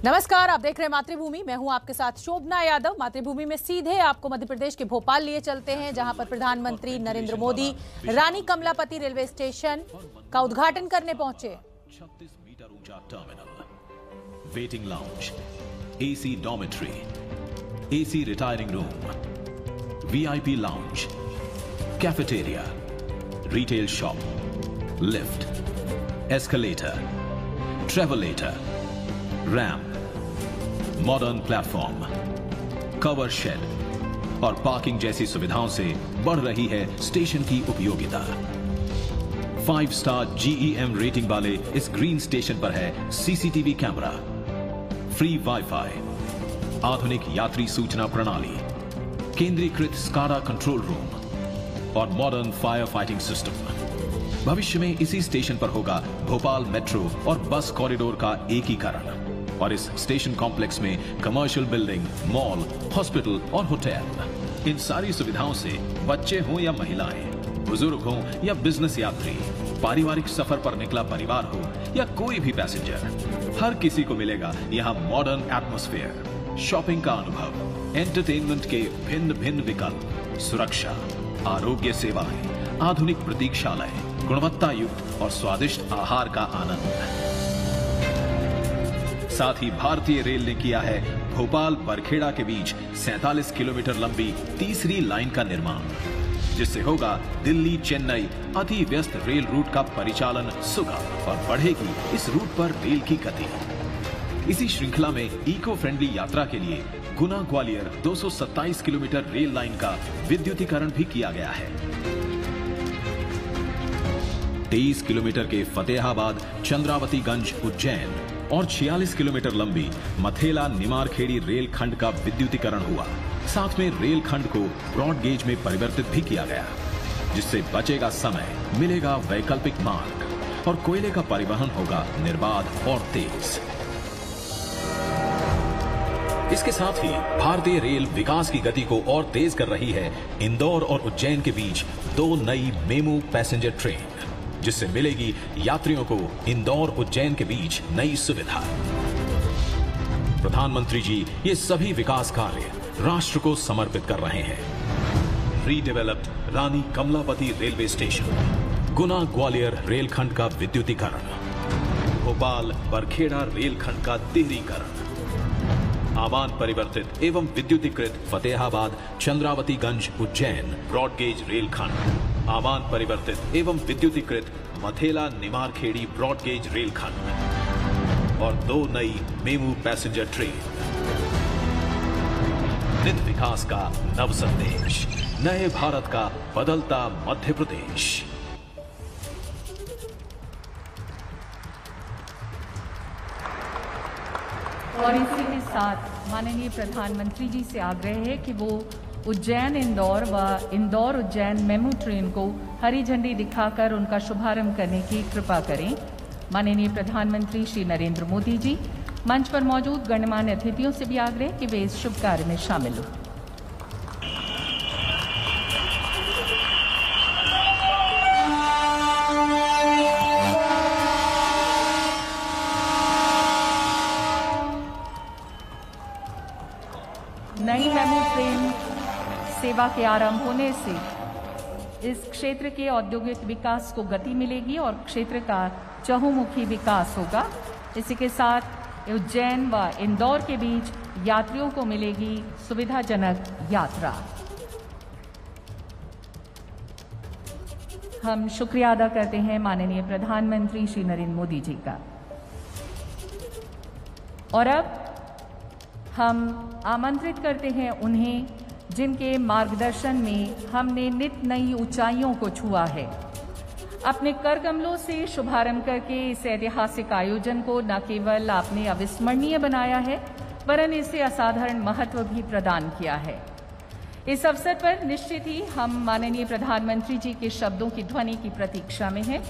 नमस्कार, आप देख रहे हैं मातृभूमि। मैं हूं आपके साथ शोभना यादव। मातृभूमि में सीधे आपको मध्य प्रदेश के भोपाल लिए चलते हैं, जहां पर प्रधानमंत्री नरेंद्र मोदी रानी कमलापति रेलवे स्टेशन का उद्घाटन करने पहुंचे। 36 मीटर ऊंचा terminal, waiting lounge, AC dormitory, AC retiring room, VIP lounge, cafeteria, retail shop, lift, escalator, travelator, ramp, modern platform, cover shed और पार्किंग जैसी सुविधाओं से बढ़ रही है स्टेशन की उपयोगिता। 5 स्टार GEM रेटिंग वाले इस ग्रीन स्टेशन पर है सीसीटीवी कैमरा, फ्री वाईफाई, आधुनिक यात्री सूचना प्रणाली, केंद्रीकृत स्काडा कंट्रोल रूम और मॉडर्न फायर फाइटिंग सिस्टम। भविष्य में इसी स्टेशन पर होगा भोपाल मेट्रो और बस कॉरिडोर का एकीकरण और इस स्टेशन कॉम्प्लेक्स में कमर्शियल बिल्डिंग, मॉल, हॉस्पिटल और होटल। इन सारी सुविधाओं से बच्चे हों या महिलाएं, बुजुर्ग हों या बिजनेस यात्री, पारिवारिक सफर पर निकला परिवार हो या कोई भी पैसेंजर, हर किसी को मिलेगा यहाँ मॉडर्न एटमॉस्फेयर, शॉपिंग का अनुभव, एंटरटेनमेंट के भिन्न भिन्न विकल्प, सुरक्षा, आरोग्य सेवाएं, आधुनिक प्रतीक्षालय, गुणवत्ता युक्त और स्वादिष्ट आहार का आनंद। साथ ही भारतीय रेल ने किया है भोपाल बरखेड़ा के बीच 47 किलोमीटर लंबी तीसरी लाइन का निर्माण, जिससे होगा दिल्ली चेन्नई अति व्यस्त रेल रूट का परिचालन सुगम और बढ़ेगी इस रूट पर रेल की गति। इसी श्रृंखला में इको फ्रेंडली यात्रा के लिए Guna Gwalior 227 kilometre rail line का विद्युतीकरण भी किया गया है। 23 किलोमीटर के फतेहाबाद चंद्रावतीगंज उज्जैन और 46 किलोमीटर लंबी मथेला निमारखेड़ी रेल खंड का विद्युतीकरण हुआ। साथ में रेल खंड को ब्रॉड गेज में परिवर्तित भी किया गया, जिससे बचेगा समय, मिलेगा वैकल्पिक मार्ग और कोयले का परिवहन होगा निर्बाध और तेज। इसके साथ ही भारतीय रेल विकास की गति को और तेज कर रही है इंदौर और उज्जैन के बीच 2 नई मेमू पैसेंजर ट्रेन, जिससे मिलेगी यात्रियों को इंदौर उज्जैन के बीच नई सुविधा। प्रधानमंत्री जी ये सभी विकास कार्य राष्ट्र को समर्पित कर रहे हैं। रीडेवलप्ड रानी कमलापति रेलवे स्टेशन, गुना ग्वालियर रेलखंड का विद्युतीकरण, भोपाल बरखेड़ा रेलखंड का तिहरीकरण, आवान परिवर्तित एवं विद्युतीकृत फतेहाबाद चंद्रावतीगंज उज्जैन ब्रॉडगेज रेलखंड, आवान परिवर्तित एवं विद्युतीकृत मथेला निमारखेड़ी ब्रॉडगेज रेलखंड और 2 नई मेमू पैसेंजर ट्रेन। नित विकास का नव संदेश, नए भारत का बदलता मध्य प्रदेश। और इसी के साथ माननीय प्रधानमंत्री जी से आग्रह है कि वो उज्जैन इंदौर व इंदौर उज्जैन मेमू ट्रेन को हरी झंडी दिखाकर उनका शुभारंभ करने की कृपा करें। माननीय प्रधानमंत्री श्री नरेंद्र मोदी जी मंच पर मौजूद गणमान्य अतिथियों से भी आग्रह कि वे इस शुभ कार्य में शामिल हों। नई मेमू ट्रेन सेवा के आरंभ होने से इस क्षेत्र के औद्योगिक विकास को गति मिलेगी और क्षेत्र का चहुमुखी विकास होगा। इसी के साथ उज्जैन व इंदौर के बीच यात्रियों को मिलेगी सुविधाजनक यात्रा। हम शुक्रिया अदा करते हैं माननीय प्रधानमंत्री श्री नरेंद्र मोदी जी का। और अब हम आमंत्रित करते हैं उन्हें जिनके मार्गदर्शन में हमने नित नई ऊंचाइयों को छुआ है। अपने कर कमलों से शुभारंभ करके इस ऐतिहासिक आयोजन को न केवल आपने अविस्मरणीय बनाया है, वरन इसे असाधारण महत्व भी प्रदान किया है। इस अवसर पर निश्चित ही हम माननीय प्रधानमंत्री जी के शब्दों की ध्वनि की प्रतीक्षा में हैं।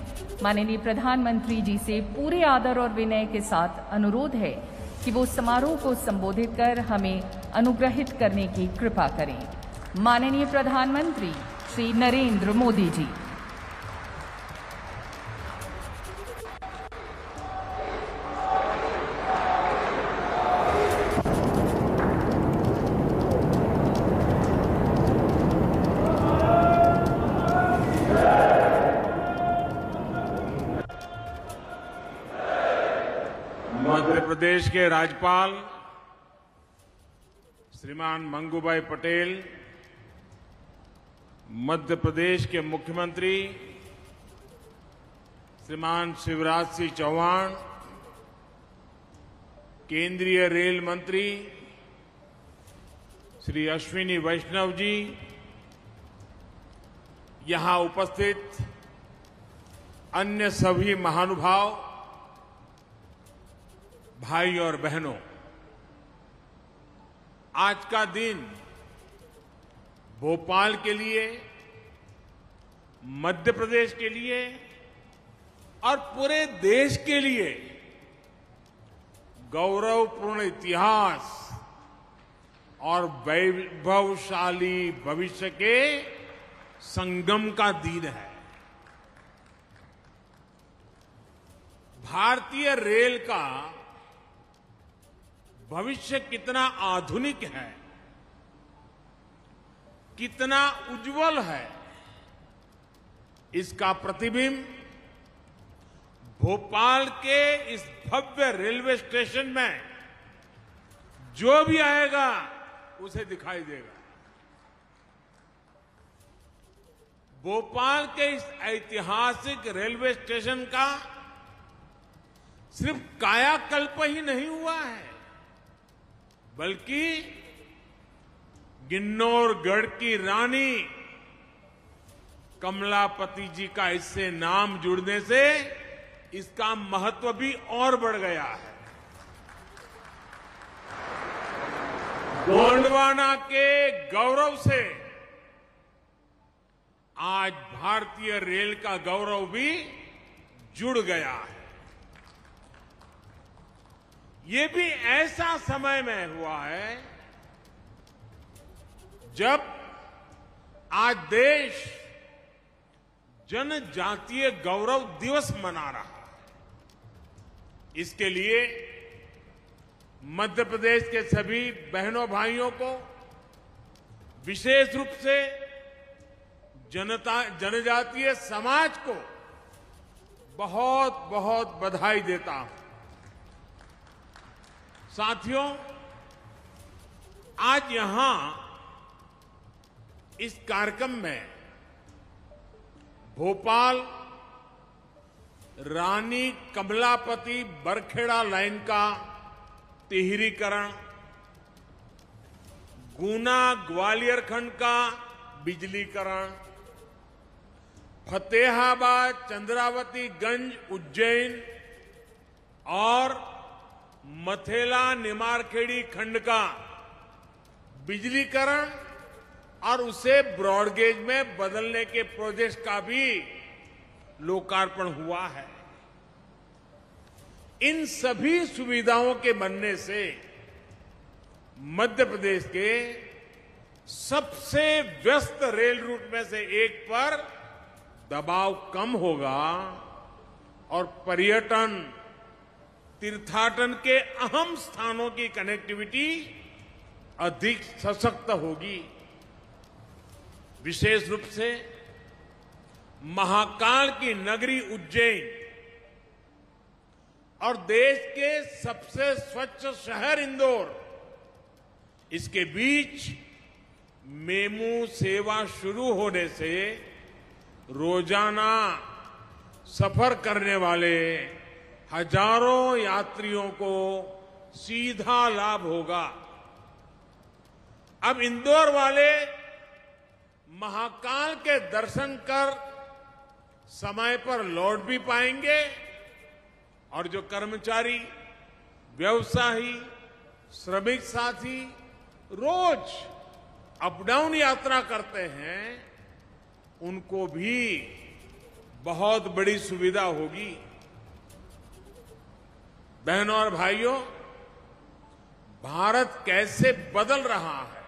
माननीय प्रधानमंत्री जी से पूरे आदर और विनय के साथ अनुरोध है कि वो समारोह को संबोधित कर हमें अनुग्रहित करने की कृपा करें। माननीय प्रधानमंत्री श्री नरेंद्र मोदी जी। प्रदेश के राज्यपाल श्रीमान मंगूभाई पटेल, मध्य प्रदेश के मुख्यमंत्री श्रीमान शिवराज सिंह चौहान, केंद्रीय रेल मंत्री श्री अश्विनी वैष्णव जी, यहां उपस्थित अन्य सभी महानुभाव, भाई और बहनों, आज का दिन भोपाल के लिए, मध्य प्रदेश के लिए और पूरे देश के लिए गौरवपूर्ण इतिहास और वैभवशाली भविष्य के संगम का दिन है। भारतीय रेल का भविष्य कितना आधुनिक है, कितना उज्जवल है, इसका प्रतिबिंब भोपाल के इस भव्य रेलवे स्टेशन में जो भी आएगा उसे दिखाई देगा। भोपाल के इस ऐतिहासिक रेलवे स्टेशन का सिर्फ कायाकल्प ही नहीं हुआ है, बल्कि किन्नौरगढ़ की रानी कमलापति जी का इससे नाम जुड़ने से इसका महत्व भी और बढ़ गया है। गोंडवाना के गौरव से आज भारतीय रेल का गौरव भी जुड़ गया है। ये भी ऐसा समय में हुआ है जब आज देश जनजातीय गौरव दिवस मना रहा है। इसके लिए मध्य प्रदेश के सभी बहनों भाइयों को विशेष रूप से जनजातीय समाज को बहुत बहुत बधाई देता हूं। साथियों, आज यहां इस कार्यक्रम में भोपाल रानी कमलापति बरखेड़ा लाइन का तिहरीकरण, गुना ग्वालियर खंड का बिजलीकरण, फतेहाबाद चंद्रावती गंज उज्जैन और मथेला निमारखेड़ी खंड का बिजलीकरण और उसे ब्रॉडगेज में बदलने के प्रोजेक्ट का भी लोकार्पण हुआ है। इन सभी सुविधाओं के बनने से मध्य प्रदेश के सबसे व्यस्त रेल रूट में से एक पर दबाव कम होगा और पर्यटन, तीर्थाटन के अहम स्थानों की कनेक्टिविटी अधिक सशक्त होगी। विशेष रूप से महाकाल की नगरी उज्जैन और देश के सबसे स्वच्छ शहर इंदौर, इसके बीच मेमू सेवा शुरू होने से रोजाना सफर करने वाले हजारों यात्रियों को सीधा लाभ होगा। अब इंदौर वाले महाकाल के दर्शन कर समय पर लौट भी पाएंगे और जो कर्मचारी, व्यवसायी, श्रमिक साथी रोज अप डाउन यात्रा करते हैं, उनको भी बहुत बड़ी सुविधा होगी। बहनों और भाइयों, भारत कैसे बदल रहा है,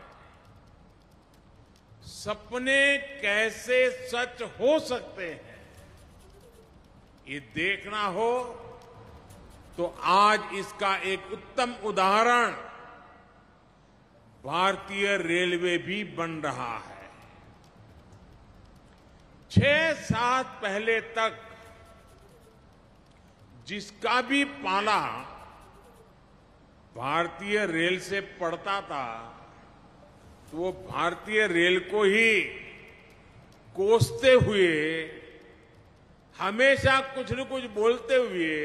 सपने कैसे सच हो सकते हैं, ये देखना हो तो आज इसका एक उत्तम उदाहरण भारतीय रेलवे भी बन रहा है। 6-7 पहले तक जिसका भी पाला भारतीय रेल से पढ़ता था तो वो भारतीय रेल को ही कोसते हुए, हमेशा कुछ न कुछ बोलते हुए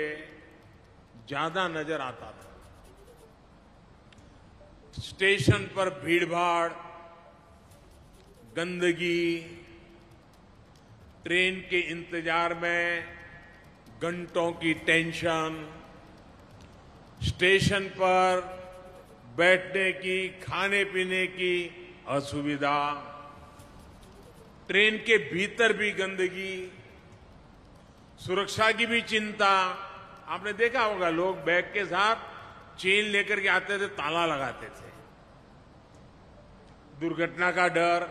ज्यादा नजर आता था। स्टेशन पर भीड़भाड़, गंदगी, ट्रेन के इंतजार में घंटों की टेंशन, स्टेशन पर बैठने की, खाने पीने की असुविधा, ट्रेन के भीतर भी गंदगी, सुरक्षा की भी चिंता। आपने देखा होगा, लोग बैग के साथ चेन लेकर के आते थे, ताला लगाते थे। दुर्घटना का डर,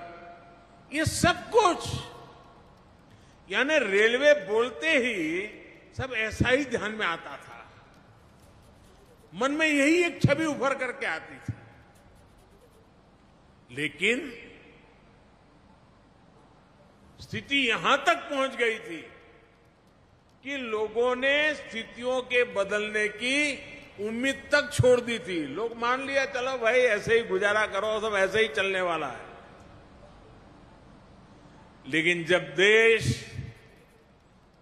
ये सब कुछ, यानी रेलवे बोलते ही सब ऐसा ही ध्यान में आता था। मन में यही एक छवि उभर करके आती थी। लेकिन स्थिति यहां तक पहुंच गई थी कि लोगों ने स्थितियों के बदलने की उम्मीद तक छोड़ दी थी। लोग मान लिया, चलो भाई ऐसे ही गुजारा करो, सब ऐसे ही चलने वाला है। लेकिन जब देश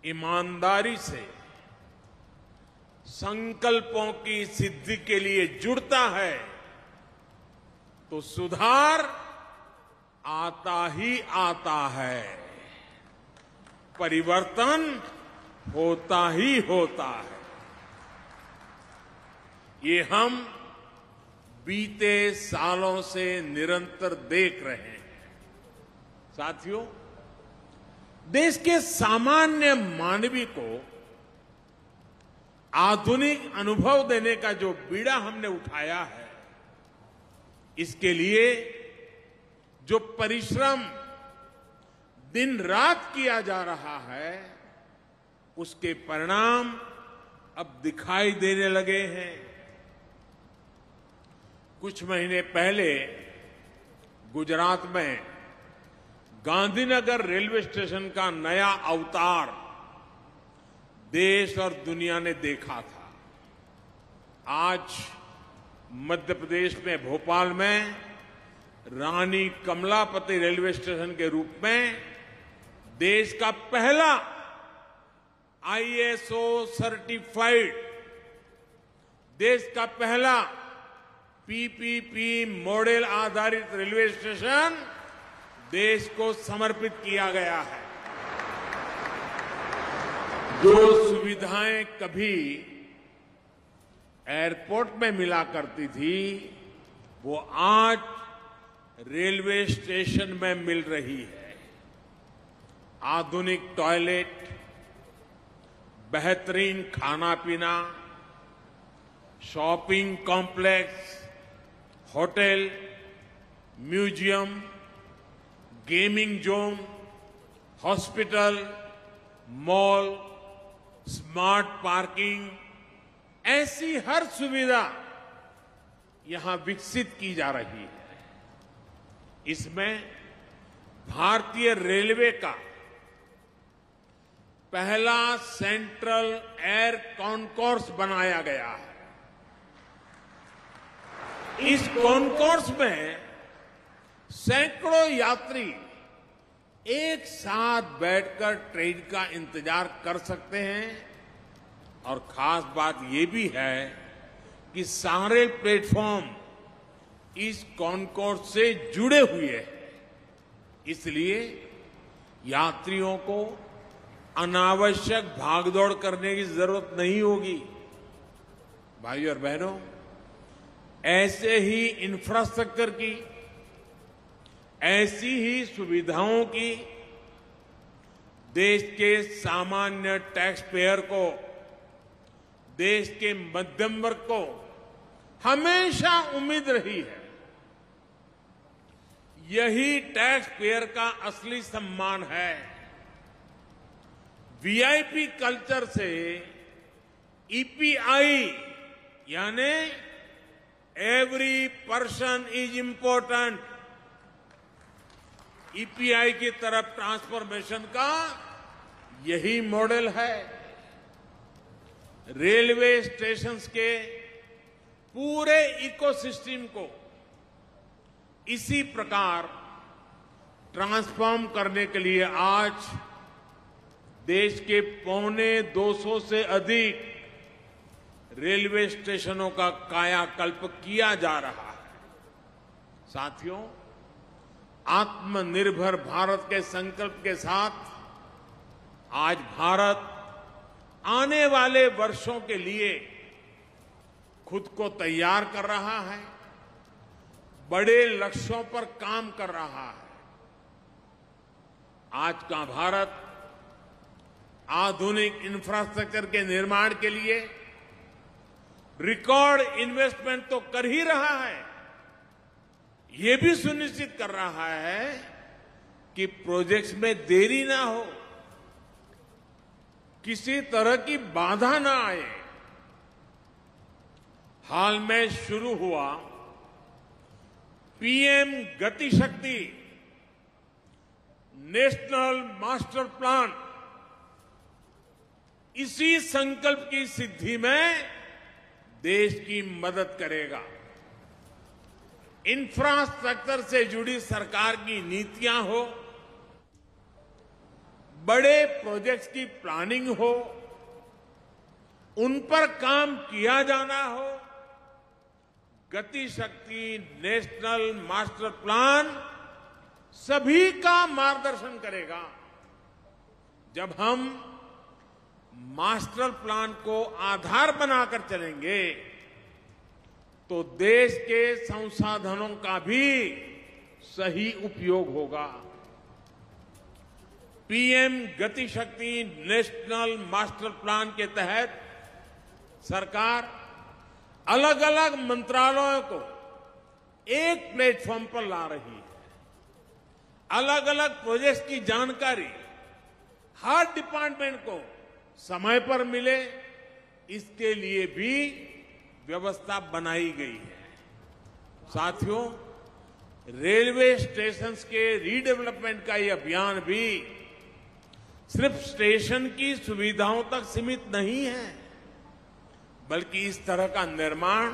ईमानदारी से संकल्पों की सिद्धि के लिए जुड़ता है तो सुधार आता ही आता है, परिवर्तन होता ही होता है। ये हम बीते सालों से निरंतर देख रहे हैं। साथियों, देश के सामान्य मानवी को आधुनिक अनुभव देने का जो बीड़ा हमने उठाया है, इसके लिए जो परिश्रम दिन रात किया जा रहा है, उसके परिणाम अब दिखाई देने लगे हैं। कुछ महीने पहले गुजरात में गांधीनगर रेलवे स्टेशन का नया अवतार देश और दुनिया ने देखा था। आज मध्य प्रदेश में भोपाल में रानी कमलापति रेलवे स्टेशन के रूप में देश का पहला ISO सर्टिफाइड, देश का पहला PPP मॉडल आधारित रेलवे स्टेशन देश को समर्पित किया गया है। जो सुविधाएं कभी एयरपोर्ट में मिला करती थी, वो आज रेलवे स्टेशन में मिल रही है। आधुनिक टॉयलेट, बेहतरीन खाना पीना, shopping complex, hotel, museum, gaming zone, hospital, mall, smart parking, ऐसी हर सुविधा यहां विकसित की जा रही है। इसमें भारतीय रेलवे का पहला सेंट्रल एयर कॉन्कोर्स बनाया गया है। इस कॉन्कोर्स में सैकड़ों यात्री एक साथ बैठकर ट्रेन का इंतजार कर सकते हैं। और खास बात यह भी है कि सारे प्लेटफॉर्म इस कॉन्कोर्स से जुड़े हुए हैं, इसलिए यात्रियों को अनावश्यक भागदौड़ करने की जरूरत नहीं होगी। भाइयों और बहनों, ऐसे ही इंफ्रास्ट्रक्चर की, ऐसी ही सुविधाओं की देश के सामान्य टैक्स पेयर को, देश के मध्यम वर्ग को हमेशा उम्मीद रही है। यही टैक्स पेयर का असली सम्मान है। VIP कल्चर से EPI यानी every person is important, EPI की तरफ ट्रांसफॉर्मेशन का यही मॉडल है। रेलवे स्टेशंस के पूरे इकोसिस्टम को इसी प्रकार ट्रांसफॉर्म करने के लिए आज देश के 250 से अधिक रेलवे स्टेशनों का कायाकल्प किया जा रहा है। साथियों, आत्मनिर्भर भारत के संकल्प के साथ आज भारत आने वाले वर्षों के लिए खुद को तैयार कर रहा है, बड़े लक्ष्यों पर काम कर रहा है। आज का भारत आधुनिक इंफ्रास्ट्रक्चर के निर्माण के लिए रिकॉर्ड इन्वेस्टमेंट तो कर ही रहा है, ये भी सुनिश्चित कर रहा है कि प्रोजेक्ट्स में देरी ना हो, किसी तरह की बाधा ना आए। हाल में शुरू हुआ पीएम गति शक्ति नेशनल मास्टर प्लान इसी संकल्प की सिद्धि में देश की मदद करेगा। इंफ्रास्ट्रक्चर से जुड़ी सरकार की नीतियां हो, बड़े प्रोजेक्ट्स की प्लानिंग हो, उन पर काम किया जाना हो, गति शक्ति नेशनल मास्टर प्लान सभी का मार्गदर्शन करेगा। जब हम मास्टर प्लान को आधार बनाकर चलेंगे तो देश के संसाधनों का भी सही उपयोग होगा। पीएम गति शक्ति नेशनल मास्टर प्लान के तहत सरकार अलग अलग मंत्रालयों को एक प्लेटफॉर्म पर ला रही है। अलग अलग प्रोजेक्ट्स की जानकारी हर डिपार्टमेंट को समय पर मिले, इसके लिए भी व्यवस्था बनाई गई है। साथियों, रेलवे स्टेशंस के रीडेवलपमेंट का ये अभियान भी सिर्फ स्टेशन की सुविधाओं तक सीमित नहीं है, बल्कि इस तरह का निर्माण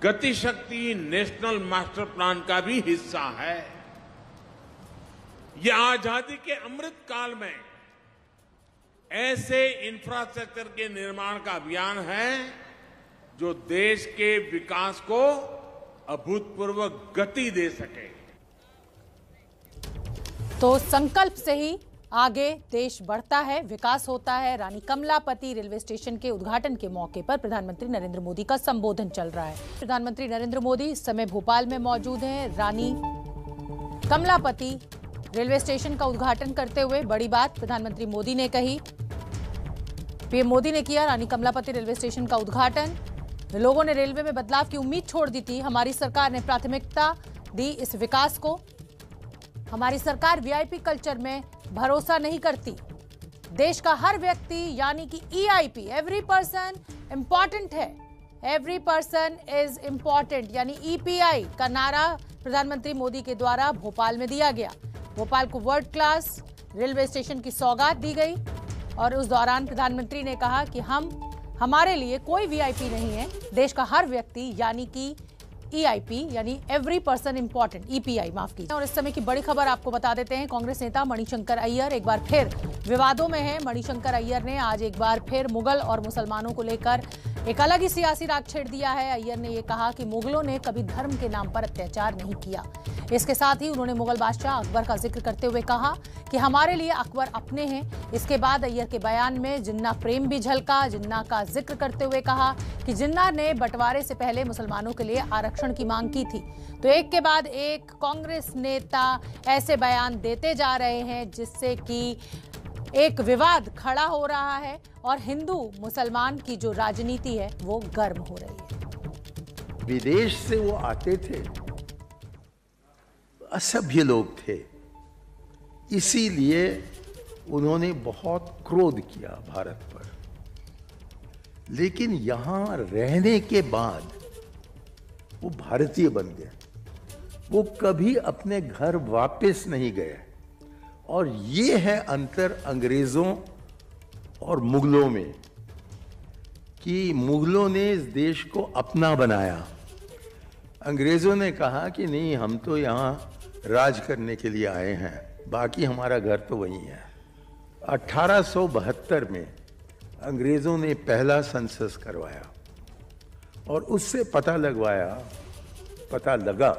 गति शक्ति नेशनल मास्टर प्लान का भी हिस्सा है। यह आजादी के अमृत काल में ऐसे इंफ्रास्ट्रक्चर के निर्माण का अभियान है जो देश के विकास को अभूतपूर्व गति दे सके। तो संकल्प से ही आगे देश बढ़ता है, विकास होता है। रानी कमलापति रेलवे स्टेशन के उद्घाटन के मौके पर प्रधानमंत्री नरेंद्र मोदी का संबोधन चल रहा है। प्रधानमंत्री नरेंद्र मोदी इस समय भोपाल में मौजूद हैं। रानी कमलापति रेलवे स्टेशन का उद्घाटन करते हुए बड़ी बात प्रधानमंत्री मोदी ने कही। पीएम मोदी ने किया रानी कमलापति रेलवे स्टेशन का उद्घाटन। लोगों ने रेलवे में बदलाव की उम्मीद छोड़ दी थी। हमारी सरकार ने प्राथमिकता दी इस विकास को। हमारी सरकार वीआईपी कल्चर में भरोसा नहीं करती। देश का हर व्यक्ति यानी कि ईआईपी एवरी पर्सन इंपॉर्टेंट है। एवरी पर्सन इज इंपॉर्टेंट यानी ईपीआई का नारा प्रधानमंत्री मोदी के द्वारा भोपाल में दिया गया। भोपाल को वर्ल्ड क्लास रेलवे स्टेशन की सौगात दी गई और उस दौरान प्रधानमंत्री ने कहा कि हमारे लिए कोई वीआईपी नहीं है। देश का हर व्यक्ति यानी कि ईआईपी यानी एवरी पर्सन इंपॉर्टेंट, ईपीआई माफ कीजिए। और इस समय की बड़ी खबर आपको बता देते हैं। कांग्रेस नेता मणिशंकर अय्यर एक बार फिर विवादों में है। मणिशंकर अय्यर ने आज एक बार फिर मुगल और मुसलमानों को लेकर एक अलग ही सियासी राग छेड़ दिया है। अय्यर ने यह कहा कि मुगलों ने कभी धर्म के नाम पर अत्याचार नहीं किया। इसके साथ ही उन्होंने मुगल बादशाह अकबर का जिक्र करते हुए कहा कि हमारे लिए अकबर अपने हैं। इसके बाद अय्यर के बयान में जिन्ना प्रेम भी झलका। जिन्ना का जिक्र करते हुए कहा कि जिन्ना ने बंटवारे से पहले मुसलमानों के लिए आरक्षण की मांग की थी। तो एक के बाद एक कांग्रेस नेता ऐसे बयान देते जा रहे हैं जिससे कि एक विवाद खड़ा हो रहा है और हिंदू मुसलमान की जो राजनीति है वो गर्म हो रही है। विदेश से वो आते थे, असभ्य लोग थे, इसीलिए उन्होंने बहुत क्रोध किया भारत पर। लेकिन यहां रहने के बाद वो भारतीय बन गए। वो कभी अपने घर वापस नहीं गए। और ये है अंतर अंग्रेजों और मुगलों में कि मुगलों ने इस देश को अपना बनाया। अंग्रेजों ने कहा कि नहीं, हम तो यहाँ राज करने के लिए आए हैं, बाकी हमारा घर तो वही है। 1872 में अंग्रेजों ने पहला सेंसस करवाया और उससे पता लगा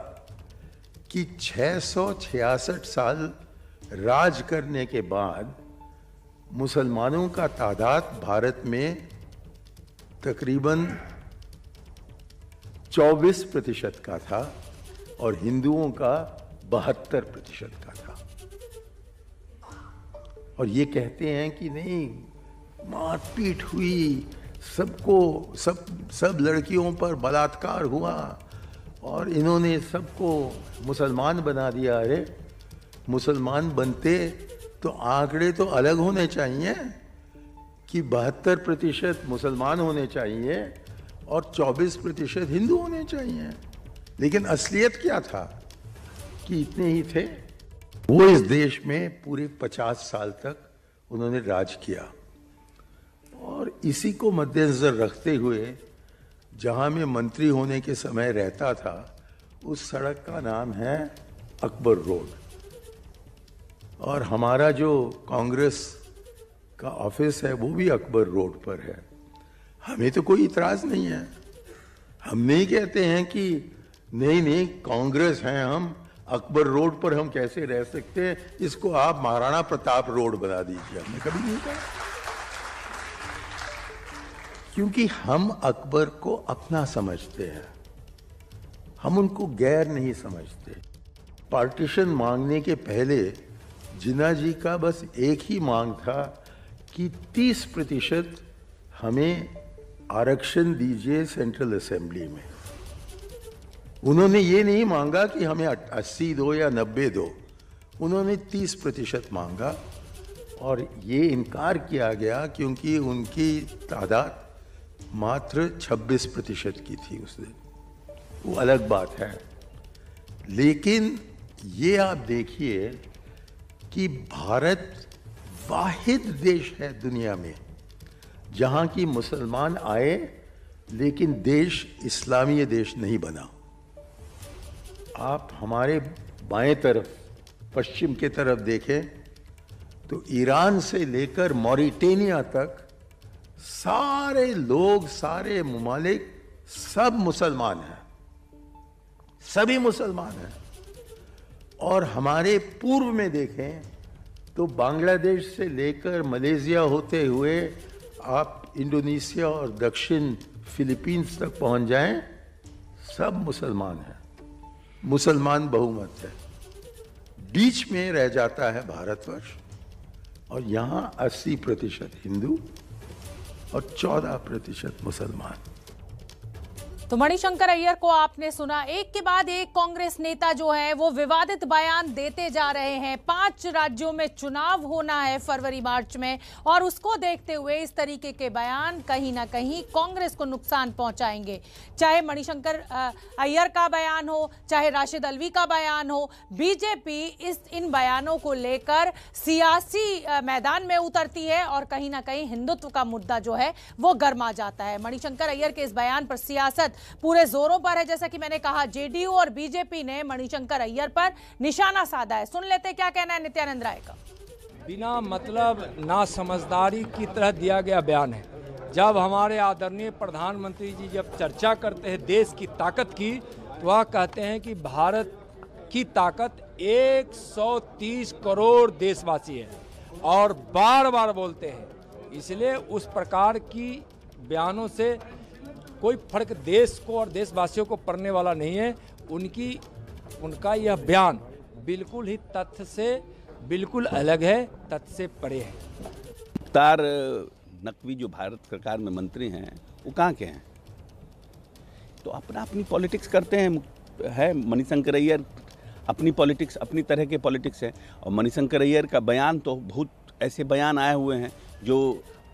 कि 666 साल राज करने के बाद मुसलमानों का तादाद भारत में तकरीबन 24% का था और हिंदुओं का 72% का था। और ये कहते हैं कि नहीं, मारपीट हुई, सब लड़कियों पर बलात्कार हुआ और इन्होंने सबको मुसलमान बना दिया। अरे मुसलमान बनते तो आंकड़े तो अलग होने चाहिए कि 72% मुसलमान होने चाहिए और 24% हिंदू होने चाहिए। लेकिन असलियत क्या था कि इतने ही थे। वो इस देश में पूरे 50 साल तक उन्होंने राज किया और इसी को मद्देनजर रखते हुए जहां मैं मंत्री होने के समय रहता था, उस सड़क का नाम है अकबर रोड और हमारा जो कांग्रेस का ऑफिस है वो भी अकबर रोड पर है। हमें तो कोई इतराज नहीं है। हम नहीं कहते हैं कि नहीं कांग्रेस हैं हम, अकबर रोड पर हम कैसे रह सकते हैं, इसको आप महाराणा प्रताप रोड बना दीजिए। हमने कभी नहीं कहा, क्योंकि हम अकबर को अपना समझते हैं, हम उनको गैर नहीं समझते। पार्टीशन मांगने के पहले जिन्ना जी का बस एक ही मांग था कि 30% हमें आरक्षण दीजिए सेंट्रल असेंबली में। उन्होंने ये नहीं मांगा कि हमें 80 दो या 90 दो, उन्होंने 30% मांगा और ये इनकार किया गया क्योंकि उनकी तादाद मात्र 26% की थी उस दिन। वो अलग बात है। लेकिन ये आप देखिए कि भारत वाहिद देश है दुनिया में जहां की मुसलमान आए लेकिन देश इस्लामी देश नहीं बना। आप हमारे बाएं तरफ पश्चिम के तरफ देखें तो ईरान से लेकर मॉरिटेनिया तक सारे लोग, सारे ममालिक सब मुसलमान हैं, सभी मुसलमान हैं। और हमारे पूर्व में देखें तो बांग्लादेश से लेकर मलेशिया होते हुए आप इंडोनेशिया और दक्षिण फिलीपींस तक पहुंच जाएं, सब मुसलमान हैं, मुसलमान बहुमत है। बीच में रह जाता है भारतवर्ष और यहां 80% हिंदू और 14% मुसलमान। तो मणिशंकर अय्यर को आपने सुना। एक के बाद एक कांग्रेस नेता जो है वो विवादित बयान देते जा रहे हैं। 5 राज्यों में चुनाव होना है फरवरी मार्च में और उसको देखते हुए इस तरीके के बयान कहीं ना कहीं कांग्रेस को नुकसान पहुंचाएंगे। चाहे मणिशंकर अय्यर का बयान हो, चाहे राशिद अल्वी का बयान हो, बीजेपी इन बयानों को लेकर सियासी मैदान में उतरती है और कहीं ना कहीं हिंदुत्व का मुद्दा जो है वो गर्मा जाता है। मणिशंकर अय्यर के इस बयान पर सियासत पूरे जोरों पर है। जैसा कि मैंने कहा, जेडीयू और बीजेपी ने मणिशंकर अय्यर पर निशाना साधा है। सुन लेते क्या कहना है नित्यानंद राय का। बिना मतलब ना समझदारी की तरह दिया गया बयान है। जब हमारे आदरणीय प्रधानमंत्री जी जब चर्चा करते हैं देश की ताकत की, तो वह कहते हैं कि भारत की ताकत 130 करोड़ देशवासी है और बार बार बोलते हैं। इसलिए उस प्रकार की बयानों से कोई फर्क देश को और देशवासियों को पड़ने वाला नहीं है। उनका यह बयान बिल्कुल ही तथ्य से बिल्कुल अलग है, तथ्य से परे है। मुख्तार नकवी जो भारत सरकार में मंत्री हैं वो कहाँ के हैं? तो अपनी पॉलिटिक्स करते हैं। है मणिशंकर अय्यर अपनी पॉलिटिक्स, अपनी तरह के पॉलिटिक्स है। और मणिशंकर अय्यर का बयान तो बहुत ऐसे बयान आए हुए हैं जो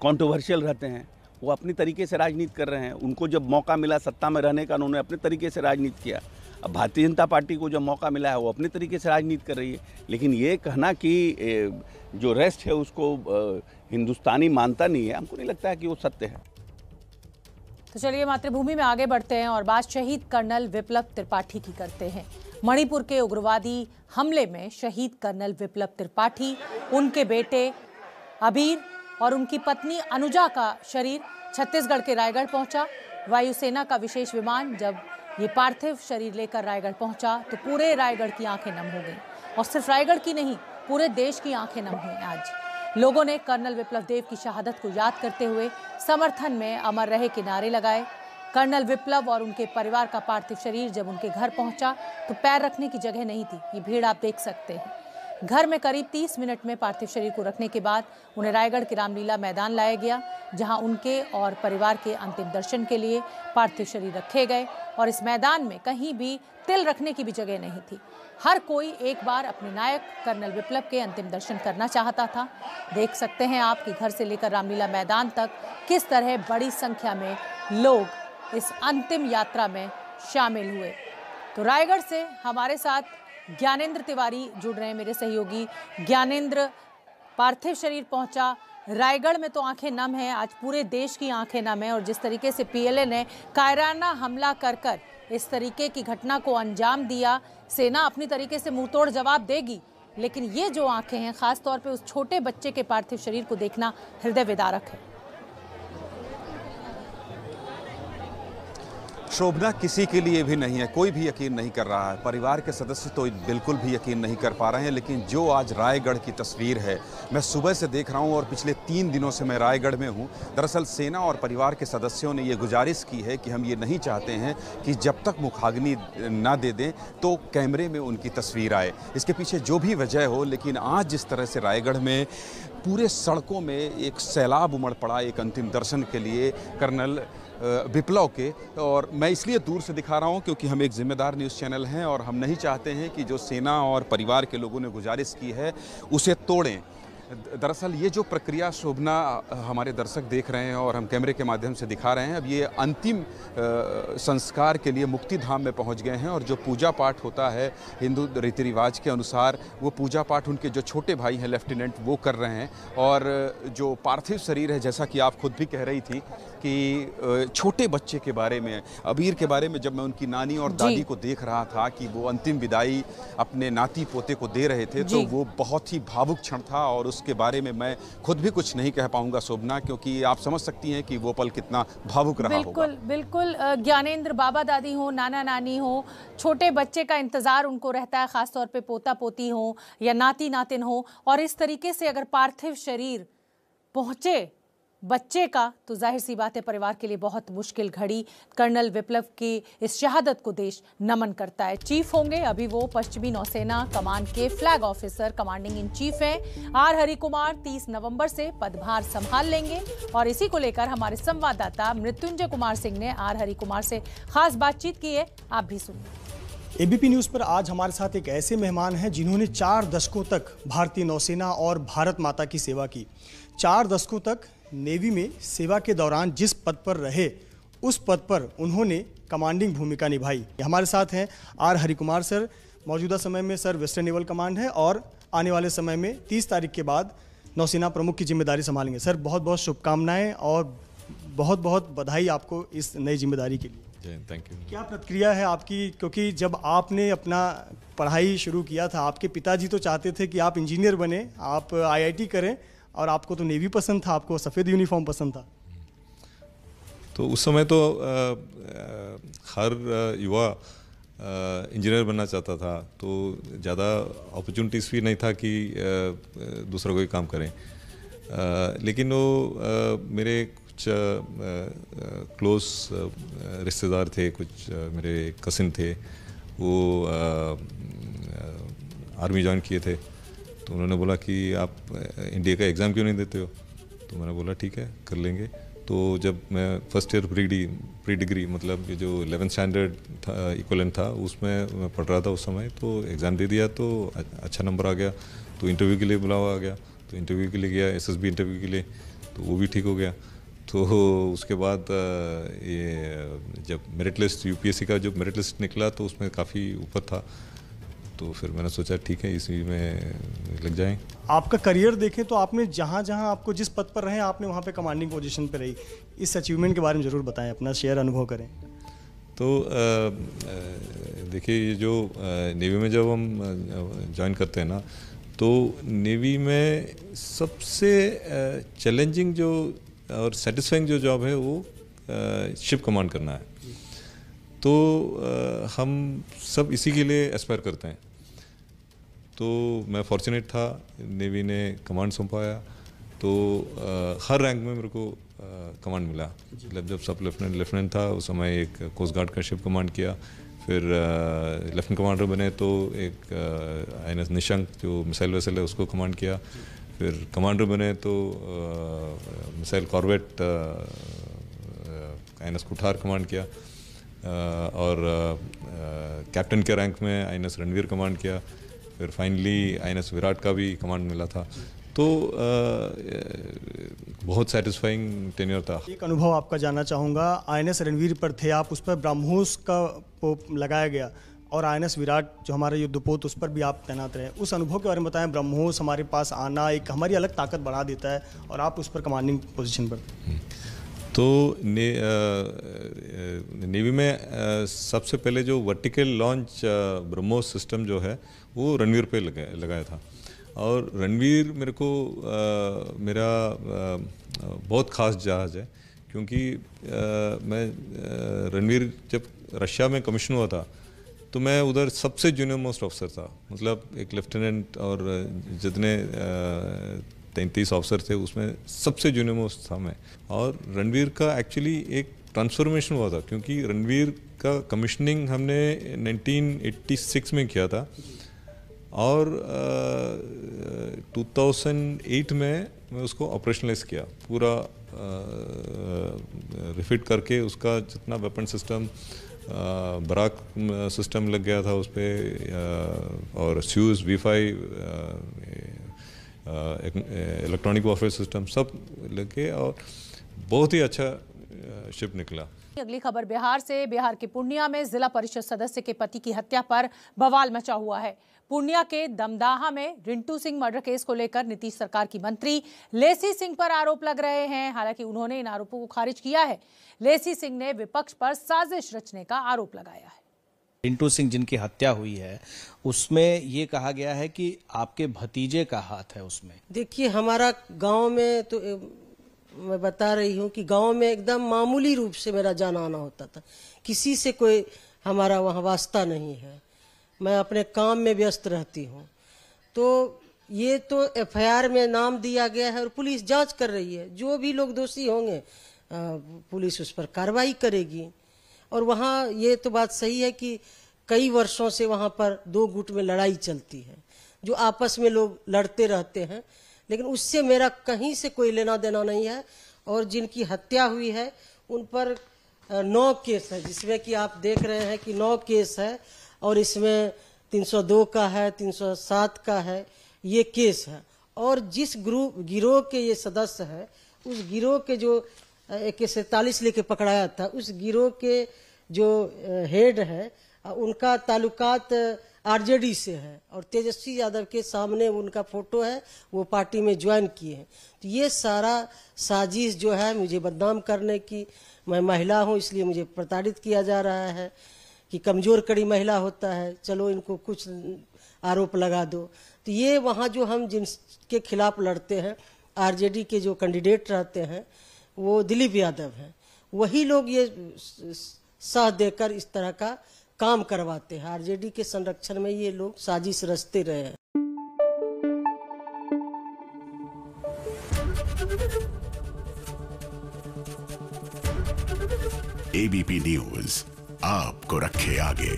कंट्रोवर्शियल रहते हैं। वो अपनी तरीके से राजनीति कर रहे हैं। उनको जब मौका मिला सत्ता में रहने का, उन्होंने अपने तरीके से राजनीति किया। अब भारतीय जनता पार्टी को जब मौका मिला है वो अपने तरीके से राजनीति कर रही है। लेकिन ये कहना कि जो रेस्ट है उसको हिंदुस्तानी मानता नहीं है, हमको नहीं लगता है कि वो सत्य है। तो चलिए मातृभूमि में आगे बढ़ते हैं और बात शहीद कर्नल विप्लव त्रिपाठी की करते हैं। मणिपुर के उग्रवादी हमले में शहीद कर्नल विप्लव त्रिपाठी, उनके बेटे अबीर और उनकी पत्नी अनुजा का शरीर छत्तीसगढ़ के रायगढ़ पहुंचा। वायुसेना का विशेष विमान जब ये पार्थिव शरीर लेकर रायगढ़ पहुंचा तो पूरे रायगढ़ की आंखें नम हो गईं। और सिर्फ रायगढ़ की नहीं, पूरे देश की आंखें नम हुई। आज लोगों ने कर्नल विप्लव देव की शहादत को याद करते हुए समर्थन में अमर रहे के नारे लगाए। कर्नल विप्लव और उनके परिवार का पार्थिव शरीर जब उनके घर पहुंचा तो पैर रखने की जगह नहीं थी। ये भीड़ आप देख सकते हैं। घर में करीब 30 मिनट में पार्थिव शरीर को रखने के बाद उन्हें रायगढ़ के रामलीला मैदान लाया गया, जहां उनके और परिवार के अंतिम दर्शन के लिए पार्थिव शरीर रखे गए। और इस मैदान में कहीं भी तिल रखने की भी जगह नहीं थी। हर कोई एक बार अपने नायक कर्नल विप्लव के अंतिम दर्शन करना चाहता था। देख सकते हैं आप कि घर से लेकर रामलीला मैदान तक किस तरह बड़ी संख्या में लोग इस अंतिम यात्रा में शामिल हुए। तो रायगढ़ से हमारे साथ ज्ञानेंद्र तिवारी जुड़ रहे हैं, मेरे सहयोगी। ज्ञानेंद्र, पार्थिव शरीर पहुंचा रायगढ़ में तो आंखें नम हैं, आज पूरे देश की आंखें नम हैं। और जिस तरीके से पीएलए ने कायराना हमला कर इस तरीके की घटना को अंजाम दिया, सेना अपनी तरीके से मुंहतोड़ जवाब देगी, लेकिन ये जो आंखें हैं, खास तौर पे उस छोटे बच्चे के पार्थिव शरीर को देखना हृदय विदारक है। शोभना किसी के लिए भी नहीं है, कोई भी यकीन नहीं कर रहा है। परिवार के सदस्य तो बिल्कुल भी यकीन नहीं कर पा रहे हैं। लेकिन जो आज रायगढ़ की तस्वीर है, मैं सुबह से देख रहा हूं और पिछले 3 दिनों से मैं रायगढ़ में हूं। दरअसल सेना और परिवार के सदस्यों ने ये गुजारिश की है कि हम ये नहीं चाहते हैं कि जब तक मुखाग्नि ना दे दें तो कैमरे में उनकी तस्वीर आए। इसके पीछे जो भी वजह हो, लेकिन आज जिस तरह से रायगढ़ में पूरे सड़कों में एक सैलाब उमड़ पड़ा एक अंतिम दर्शन के लिए कर्नल विप्लव के, और मैं इसलिए दूर से दिखा रहा हूं क्योंकि हम एक जिम्मेदार न्यूज़ चैनल हैं और हम नहीं चाहते हैं कि जो सेना और परिवार के लोगों ने गुजारिश की है उसे तोड़ें। दरअसल ये जो प्रक्रिया शोभना हमारे दर्शक देख रहे हैं और हम कैमरे के माध्यम से दिखा रहे हैं, अब ये अंतिम संस्कार के लिए मुक्ति धाम में पहुंच गए हैं। और जो पूजा पाठ होता है हिंदू रीति रिवाज के अनुसार, वो पूजा पाठ उनके जो छोटे भाई हैं लेफ्टिनेंट वो कर रहे हैं। और जो पार्थिव शरीर है, जैसा कि आप खुद भी कह रही थी कि छोटे बच्चे के बारे में, अबीर के बारे में, जब मैं उनकी नानी और दादी को देख रहा था कि वो अंतिम विदाई अपने नाती पोते को दे रहे थे, तो वो बहुत ही भावुक क्षण था। और उसके बारे में मैं खुद भी कुछ नहीं कह पाऊंगा शोभना, क्योंकि आप समझ सकती हैं कि वो पल कितना भावुक रहा होगा। बिल्कुल ज्ञानेंद्र, बाबा दादी हो, नाना नानी हो, छोटे बच्चे का इंतजार उनको रहता है, खासतौर पे पोता पोती हो या नाती नातिन हो। और इस तरीके से अगर पार्थिव शरीर पहुंचे बच्चे का, तो जाहिर सी बात है परिवार के लिए बहुत मुश्किल घड़ी। कर्नल विप्लव की इस शहादत को देश नमन करता है। चीफ होंगे अभी वो पश्चिमी नौसेना कमान के flag officer, commanding in chief हैं आर हरिकुमार। 30 नवंबर से पदभार संभाल लेंगे। और इसी को लेकर हमारे संवाददाता मृत्युंजय कुमार सिंह ने आर हरिकुमार से खास बातचीत की है, आप भी सुनिए। एबीपी न्यूज पर आज हमारे साथ एक ऐसे मेहमान हैं जिन्होंने 4 दशकों तक भारतीय नौसेना और भारत माता की सेवा की। 4 दशकों तक नेवी में सेवा के दौरान जिस पद पर रहे, उस पद पर उन्होंने कमांडिंग भूमिका निभाई। हमारे साथ हैं आर हरिकुमार सर। मौजूदा समय में सर वेस्टर्न नेवल कमांड है और आने वाले समय में 30 तारीख के बाद नौसेना प्रमुख की जिम्मेदारी संभालेंगे। सर बहुत बहुत शुभकामनाएं और बहुत बहुत बधाई आपको इस नई जिम्मेदारी के लिए। Thank you. क्या प्रतिक्रिया है आपकी, क्योंकि जब आपने अपना पढ़ाई शुरू किया था, आपके पिताजी तो चाहते थे कि आप इंजीनियर बने, आप IIT करें, और आपको तो नेवी पसंद था, आपको सफ़ेद यूनिफॉर्म पसंद था। तो उस समय तो हर युवा इंजीनियर बनना चाहता था, तो ज़्यादा अपॉर्चुनिटीज़ भी नहीं था कि दूसरा कोई काम करें। लेकिन वो मेरे कुछ क्लोज रिश्तेदार थे, कुछ मेरे कसिन थे, वो आर्मी ज्वाइन किए थे। तो उन्होंने बोला कि आप इंडिया का एग्ज़ाम क्यों नहीं देते हो? तो मैंने बोला ठीक है, कर लेंगे। तो जब मैं फर्स्ट ईयर प्री डिग्री मतलब ये जो 11th स्टैंडर्ड था, इक्वलेंट था, उसमें मैं पढ़ रहा था उस समय, तो एग्ज़ाम दे दिया, तो अच्छा नंबर आ गया। तो इंटरव्यू के लिए बुलावा आ गया, तो इंटरव्यू के लिए गया, SSB इंटरव्यू के लिए, तो वो भी ठीक हो गया। तो उसके बाद ये जब मेरिट लिस्ट UPSC का जो मेरिट लिस्ट निकला, तो उसमें काफ़ी ऊपर था। तो फिर मैंने सोचा ठीक है इसी में लग जाएं। आपका करियर देखें तो आपने जहाँ जहाँ आपको जिस पद पर रहे आपने वहाँ पे कमांडिंग पोजीशन पे रही। इस अचीवमेंट के बारे में ज़रूर बताएं, अपना शेयर अनुभव करें। तो देखिए ये जो नेवी में जब हम ज्वाइन करते हैं ना, तो नेवी में सबसे चैलेंजिंग जो और सेटिस्फाइंग जो जॉब है वो शिप कमांड करना है। तो हम सब इसी के लिए एस्पायर करते हैं। तो मैं फॉर्चुनेट था, नेवी ने कमांड सौंपाया, तो हर रैंक में मेरे को कमांड मिला। मतलब जब सब लेफ्टिनेंट था उस समय एक कोस्ट गार्ड का शिप कमांड किया, फिर लेफ्टिनेंट कमांडर बने तो एक INS निशंक जो मिसाइल वेसल है उसको कमांड किया, फिर कमांडर बने तो मिसाइल कॉर्वेट INS कुठार कमांड किया, और कैप्टन के रैंक में INS रणवीर कमांड किया, फिर फाइनली INS विराट का भी कमांड मिला था। तो बहुत सेटिस्फाइंग टेन्योर था। एक अनुभव आपका जानना चाहूँगा, INS रणवीर पर थे आप, उस पर ब्रह्मोस का पोप लगाया गया, और INS विराट जो हमारा युद्धपोत उस पर भी आप तैनात रहे। उस अनुभव के बारे में बताएं। ब्रह्मोस हमारे पास आना एक हमारी अलग ताकत बढ़ा देता है, और आप उस पर कमांडिंग पोजीशन पर। तो नेवी में सबसे पहले जो वर्टिकल लॉन्च ब्रह्मोस सिस्टम जो है वो रणवीर पे लगाया था, और रणवीर मेरे को मेरा बहुत ख़ास जहाज़ है, क्योंकि मैं रणवीर जब रशिया में कमीशन हुआ था तो मैं उधर सबसे जूनियर मोस्ट ऑफिसर था। मतलब एक लेफ्टिनेंट और जितने 33 ऑफिसर थे उसमें सबसे जूनियर मोस्ट था मैं। और रणवीर का एक्चुअली एक ट्रांसफॉर्मेशन हुआ था, क्योंकि रणवीर का कमीशनिंग हमने 1986 में किया था, और 2008 में मैं उसको ऑपरेशनलाइज किया, पूरा रिफिट करके उसका जितना वेपन सिस्टम, बराक सिस्टम लग गया था उस पर, और sues V5 electronic warfare system सब लग गए, और बहुत ही अच्छा शिप निकला। अगली खबर बिहार से। बिहार के पूर्णिया में जिला परिषद सदस्य के पति की हत्या पर बवाल मचा हुआ है। पूर्णिया के दमदाहा में रिंटू सिंह मर्डर केस को लेकर नीतीश सरकार की मंत्री लेसी सिंह पर आरोप लग रहे हैं। हालांकि उन्होंने इन आरोपों को खारिज किया है। लेसी सिंह ने विपक्ष पर साजिश रचने का आरोप लगाया है। रिंटू सिंह जिनकी हत्या हुई है उसमें ये कहा गया है कि आपके भतीजे का हाथ है उसमें। देखिए, हमारा गांव में तो मैं बता रही हूँ कि गांव में एकदम मामूली रूप से मेरा जाना आना होता था, किसी से कोई हमारा वहाँ वास्ता नहीं है। मैं अपने काम में व्यस्त रहती हूँ। तो ये तो FIR में नाम दिया गया है और पुलिस जांच कर रही है। जो भी लोग दोषी होंगे पुलिस उस पर कार्रवाई करेगी। और वहाँ ये तो बात सही है कि कई वर्षों से वहाँ पर 2 गुट में लड़ाई चलती है, जो आपस में लोग लड़ते रहते हैं, लेकिन उससे मेरा कहीं से कोई लेना देना नहीं है। और जिनकी हत्या हुई है उन पर 9 केस है, जिसमें कि आप देख रहे हैं कि 9 केस है, और इसमें 302 का है, 307 का है, ये केस है। और जिस गिरोह के ये सदस्य है, उस गिरोह के जो AK-47 लेके पकड़ाया था, उस गिरोह के जो हेड है उनका ताल्लुकात RJD से है, और तेजस्वी यादव के सामने उनका फोटो है, वो पार्टी में ज्वाइन किए हैं। तो ये सारा साजिश जो है मुझे बदनाम करने की, मैं महिला हूँ इसलिए मुझे प्रताड़ित किया जा रहा है कि कमजोर कड़ी महिला होता है, चलो इनको कुछ आरोप लगा दो। तो ये वहाँ जो हम जिनके खिलाफ लड़ते हैं, RJD के जो कैंडिडेट रहते हैं वो दिलीप यादव हैं, वही लोग ये साथ देकर इस तरह का काम करवाते हैं। RJD के संरक्षण में ये लोग साजिश रचते रहे हैं। ABP न्यूज आपको रखे आगे।